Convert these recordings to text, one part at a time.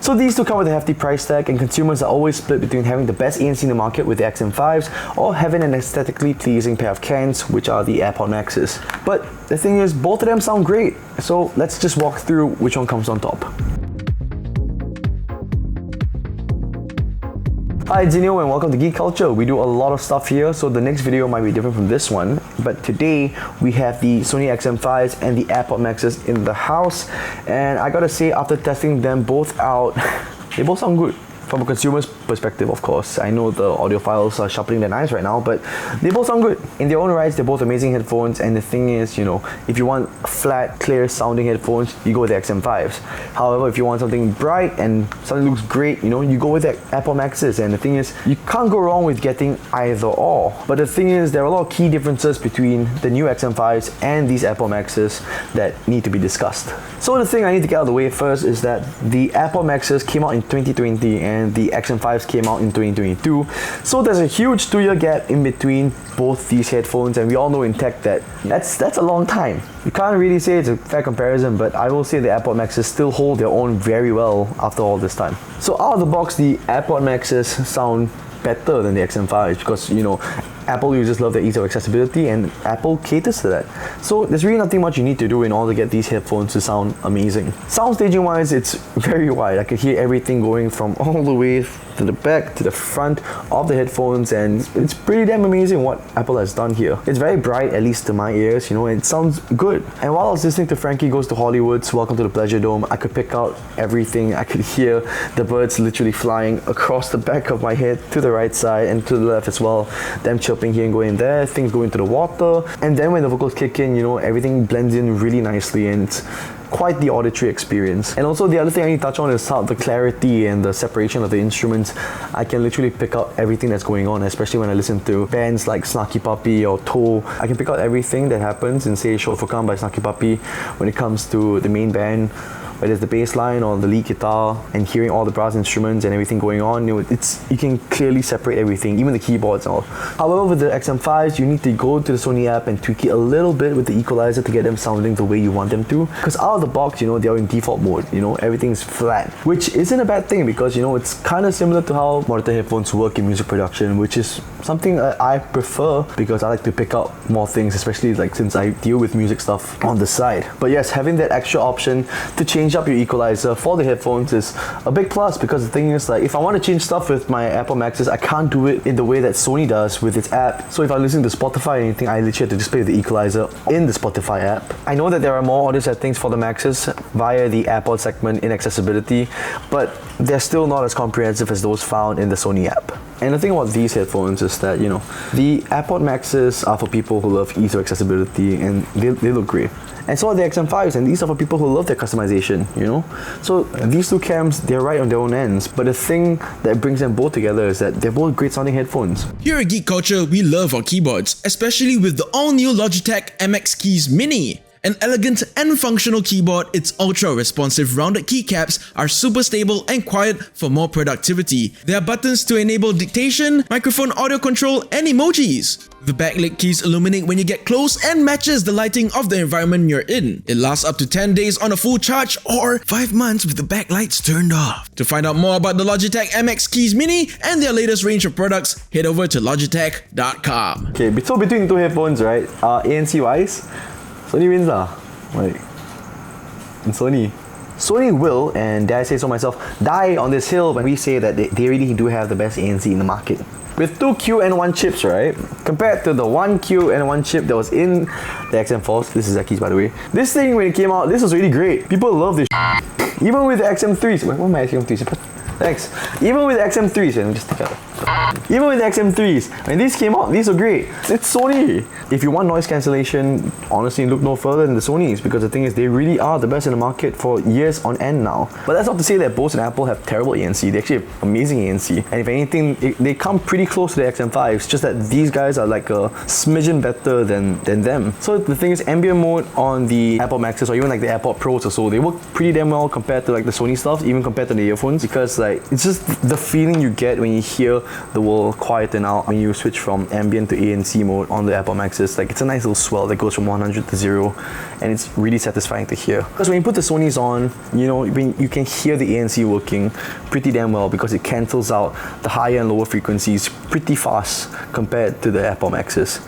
So these two come with a hefty price tag, and consumers are always split between having the best ANC in the market with the XM5s or having an aesthetically pleasing pair of cans, which are the AirPods Maxes. But the thing is, both of them sound great, so let's just walk through which one comes on top. Hi, it's Zinho and welcome to Geek Culture. We do a lot of stuff here, so the next video might be different from this one. But today, we have the Sony XM5s and the AirPods Maxes in the house. And I gotta say, after testing them both out, they both sound good. From a consumer's perspective, of course. I know the audiophiles are sharpening their knives right now, but they both sound good. In their own rights, they're both amazing headphones, and the thing is, you know, if you want flat, clear sounding headphones, you go with the XM5s. However, if you want something bright and something looks great, you know, you go with the AirPods Maxes, and the thing is, you can't go wrong with getting either or. But the thing is, there are a lot of key differences between the new XM5s and these AirPods Maxes that need to be discussed. So the thing I need to get out of the way first is that the AirPods Maxes came out in 2020 and the XM5s came out in 2022. So there's a huge 2-year gap in between both these headphones, and we all know in tech that that's a long time. You can't really say it's a fair comparison, but I will say the AirPods Maxes still hold their own very well after all this time. So out of the box, the AirPods Maxes sound better than the XM5s because, you know, Apple users love the ease of accessibility and Apple caters to that. So there's really nothing much you need to do in order to get these headphones to sound amazing. Sound staging wise, it's very wide. I could hear everything going from all the way to the back to the front of the headphones, and it's pretty damn amazing what Apple has done here. It's very bright, at least to my ears, you know, and it sounds good. And while I was listening to Frankie Goes to Hollywood's Welcome to the Pleasure Dome, I could pick out everything. I could hear the birds literally flying across the back of my head to the right side and to the left as well. Them chirping here and going there, things go into the water, and then when the vocals kick in, you know, everything blends in really nicely, and it's quite the auditory experience. And also the other thing I need to touch on is how the clarity and the separation of the instruments. I can literally pick out everything that's going on, especially when I listen to bands like Snarky Puppy or Toe. I can pick out everything that happens in, say, Short for Come by Snarky Puppy when it comes to the main band, whether it's the bass line or the lead guitar, and hearing all the brass instruments and everything going on, you know, you can clearly separate everything, even the keyboards and all. However, with the XM5s, you need to go to the Sony app and tweak it a little bit with the equalizer to get them sounding the way you want them to. Because out of the box, you know, they're in default mode, you know, everything's flat, which isn't a bad thing because, you know, it's kind of similar to how monitor headphones work in music production, which is something that I prefer because I like to pick out more things, especially like since I deal with music stuff on the side. But yes, having that extra option to change up your equalizer for the headphones is a big plus, because the thing is, like, if I want to change stuff with my AirPods Maxes, I can't do it in the way that Sony does with its app. So if I'm listening to Spotify or anything, I literally have to display the equalizer in the Spotify app. I know that there are more audio settings for the Maxes via the AirPods segment in accessibility, but they're still not as comprehensive as those found in the Sony app. And the thing about these headphones is that, you know, the AirPods Maxes are for people who love ease of accessibility, and they look great. And so are the XM5s, and these are for people who love their customization, you know? So these two cams, they're right on their own ends, but the thing that brings them both together is that they're both great sounding headphones. Here at Geek Culture, we love our keyboards, especially with the all-new Logitech MX Keys Mini. An elegant and functional keyboard, its ultra-responsive rounded keycaps are super stable and quiet for more productivity. There are buttons to enable dictation, microphone audio control, and emojis. The backlit keys illuminate when you get close and matches the lighting of the environment you're in. It lasts up to 10 days on a full charge or 5 months with the backlights turned off. To find out more about the Logitech MX Keys Mini and their latest range of products, head over to logitech.com. Okay, so between the two headphones, right, ANC wise, Sony wins lah. Like, and Sony will, and dare I say so myself, die on this hill when we say that they really do have the best ANC in the market. With 2 Q&1 chips, right, compared to the 1 Q&1 chip that was in the XM4s, this is Zaki's by the way, this thing when it came out, this was really great. People love this even with the XM3s, what are my XM3s? Thanks. Even with the XM3s, let me just take out. Even with the XM3s, when these came out, these were great. It's Sony. If you want noise cancellation, honestly, look no further than the Sonys, because the thing is, they really are the best in the market for years on end now. But that's not to say that Bose and Apple have terrible ANC. They actually have amazing ANC. And if anything, they come pretty close to the XM5s, just that these guys are like a smidgen better than them. So the thing is, ambient mode on the AirPods Maxes or even like the AirPods Pros or so, they work pretty damn well compared to like the Sony stuff, even compared to the earphones, because like it's just the feeling you get when you hear the world quieten out when you switch from ambient to ANC mode on the AirPods Maxes. Like, it's a nice little swell that goes from 100 to 0, and it's really satisfying to hear. Because when you put the Sonys on, you can hear the ANC working pretty damn well because it cancels out the higher and lower frequencies pretty fast compared to the AirPods Maxes.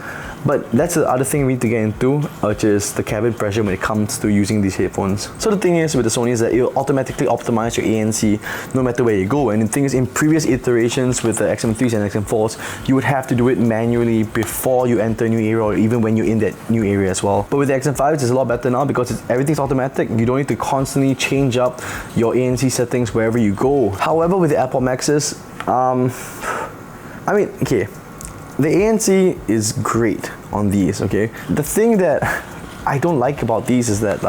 But that's the other thing we need to get into, which is the cabin pressure when it comes to using these headphones. So the thing is with the Sony is that it will automatically optimize your ANC no matter where you go. And the thing is, in previous iterations with the XM3s and XM4s, you would have to do it manually before you enter a new area, or even when you're in that new area as well. But with the XM5s, it's a lot better now because everything's automatic. You don't need to constantly change up your ANC settings wherever you go. However, with the AirPods Maxes, the ANC is great on these, okay? The thing that I don't like about these is that,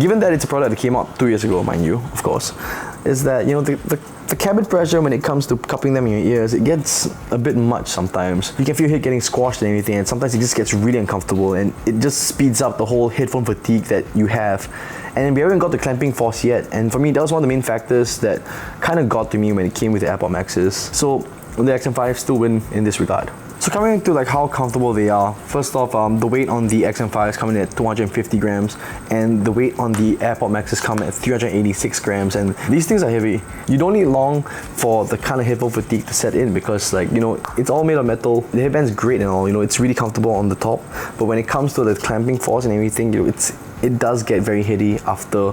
given that it's a product that came out 2 years ago, mind you, of course, is that, the cabin pressure when it comes to cupping them in your ears, it gets a bit much sometimes. You can feel it getting squashed and everything, and sometimes it just gets really uncomfortable, and it just speeds up the whole headphone fatigue that you have. And we haven't got the clamping force yet, and for me, that was one of the main factors that kind of got to me when it came with the AirPods Maxes. So the XM5 still win in this regard. So coming into like how comfortable they are, first off, the weight on the XM5 is coming at 250 grams, and the weight on the AirPods Max is coming at 386 grams, and these things are heavy. You don't need long for the kind of headphone fatigue to set in because, like, it's all made of metal. The headband's great and all, it's really comfortable on the top, but when it comes to the clamping force and everything, it does get very heady after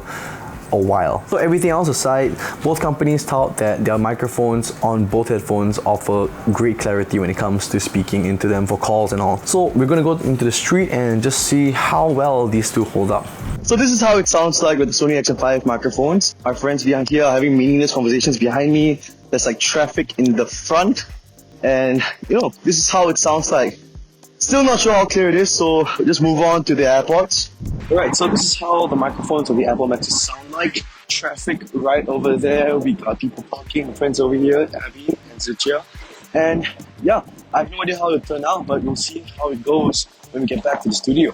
a while. So everything else aside, both companies tout that their microphones on both headphones offer great clarity when it comes to speaking into them for calls and all. So we're going to go into the street and just see how well these two hold up. So this is how it sounds like with the Sony XM5 microphones. My friends behind here are having meaningless conversations behind me. There's like traffic in the front, and this is how it sounds like. Still not sure how clear it is, so just move on to the AirPods. Alright, so this is how the microphones of the AirPods Max sound like. Traffic right over there, we got people parking, friends over here, Abby and Zinho. And yeah, I have no idea how it turned out, but we'll see how it goes when we get back to the studio.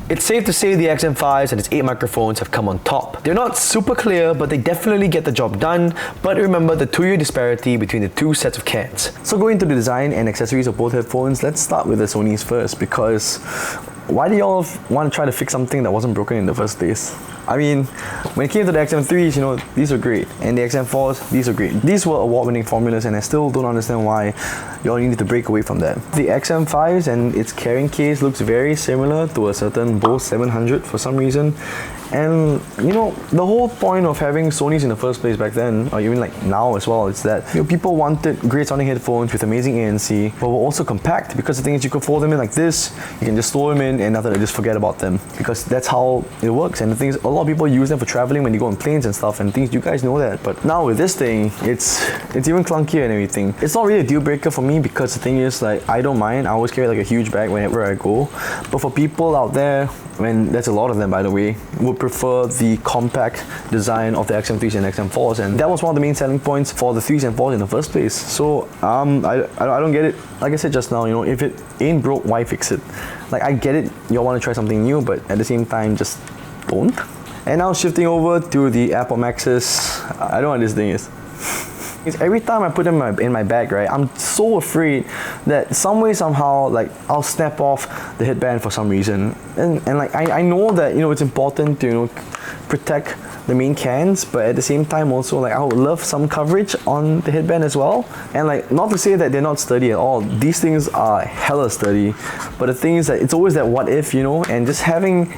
It's safe to say the XM5s and its 8 microphones have come on top. They're not super clear, but they definitely get the job done. But remember the 2-year disparity between the two sets of cans. So going into the design and accessories of both headphones, let's start with the Sonys first, because why do y'all want to try to fix something that wasn't broken in the first place? I mean, when it came to the XM3s, these are great. And the XM4s, these are great. These were award-winning formulas, and I still don't understand why y'all needed to break away from that. The XM5s and its carrying case looks very similar to a certain Bose 700 for some reason. And the whole point of having Sonys in the first place back then, or even like now as well, is that people wanted great sounding headphones with amazing ANC, but were also compact, because the thing is, you could fold them in like this, you can just store them in, and after that just forget about them, because that's how it works. And the thing is, a lot of people use them for traveling when you go on planes and stuff, and things, you guys know that. But now with this thing, it's even clunkier and everything. It's not really a deal breaker for me, because the thing is, like, I don't mind. I always carry like a huge bag whenever I go. But for people out there, and there's a lot of them by the way, would prefer the compact design of the XM3s and XM4s, and that was one of the main selling points for the 3s and 4s in the first place. So I don't get it. Like I said just now, if it ain't broke, why fix it? Like, I get it, you all want to try something new, but at the same time, just don't. And now shifting over to the AirPods Maxes, I don't know what this thing is. Every time I put them in my bag, right, I'm so afraid that some way, somehow, like, I'll snap off the headband for some reason. And like, I know that, it's important to, protect the main cans, but at the same time also, like, I would love some coverage on the headband as well. And like, not to say that they're not sturdy at all. These things are hella sturdy. But the thing is that it's always that what if, and just having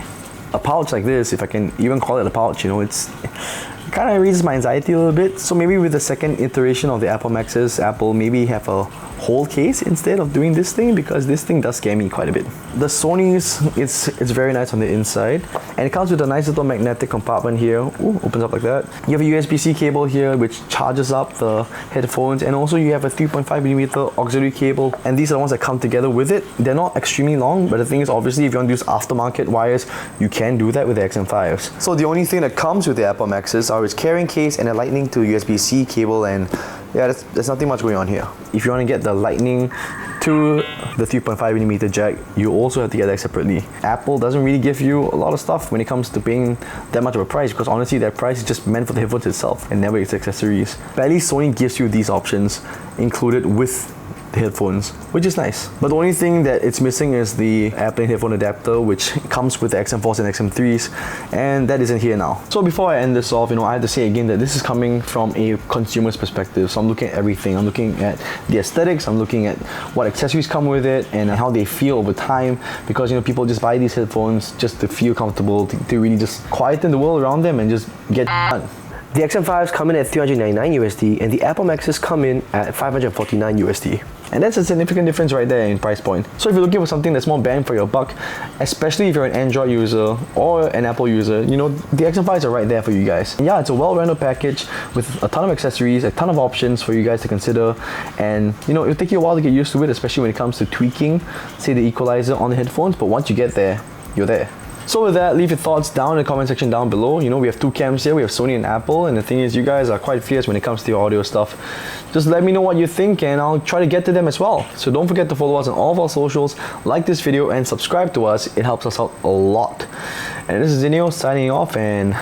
a pouch like this, if I can even call it a pouch, it kind of raises my anxiety a little bit. So maybe with the second iteration of the AirPods Maxes, Apple maybe have a whole case instead of doing this thing, because this thing does scare me quite a bit. The Sonys, it's very nice on the inside, and it comes with a nice little magnetic compartment here. Ooh, opens up like that. You have a USB-C cable here which charges up the headphones, and also you have a 3.5mm auxiliary cable, and these are the ones that come together with it. They're not extremely long, but the thing is, obviously, if you want to use aftermarket wires, you can do that with the XM5s. So the only thing that comes with the AirPods Maxes are its carrying case and a lightning to USB-C cable, and yeah, there's nothing much going on here. If you want to get the lightning to the 3.5mm jack, you also have to get that separately. Apple doesn't really give you a lot of stuff when it comes to paying that much of a price, because honestly that price is just meant for the headphones itself and never its accessories. But at least Sony gives you these options included with the headphones, which is nice. But the only thing that it's missing is the airplane headphone adapter, which comes with the XM4s and XM3s, and that isn't here now. So before I end this off, I have to say again that this is coming from a consumer's perspective. So I'm looking at everything. I'm looking at the aesthetics, I'm looking at what accessories come with it and how they feel over time, because people just buy these headphones just to feel comfortable, to really just quieten the world around them and just get done. The XM5s come in at $399 USD and the Apple Maxes come in at $549 USD. And that's a significant difference right there in price point. So if you're looking for something that's more bang for your buck, especially if you're an Android user or an Apple user, the XM5s are right there for you guys. And yeah, it's a well-rounded package with a ton of accessories, a ton of options for you guys to consider. And it'll take you a while to get used to it, especially when it comes to tweaking, say, the equalizer on the headphones. But once you get there, you're there. So with that, leave your thoughts down in the comment section down below. We have two cams here, we have Sony and Apple, and the thing is, you guys are quite fierce when it comes to your audio stuff. Just let me know what you think and I'll try to get to them as well. So don't forget to follow us on all of our socials, like this video and subscribe to us. It helps us out a lot. And this is Zinho signing off, and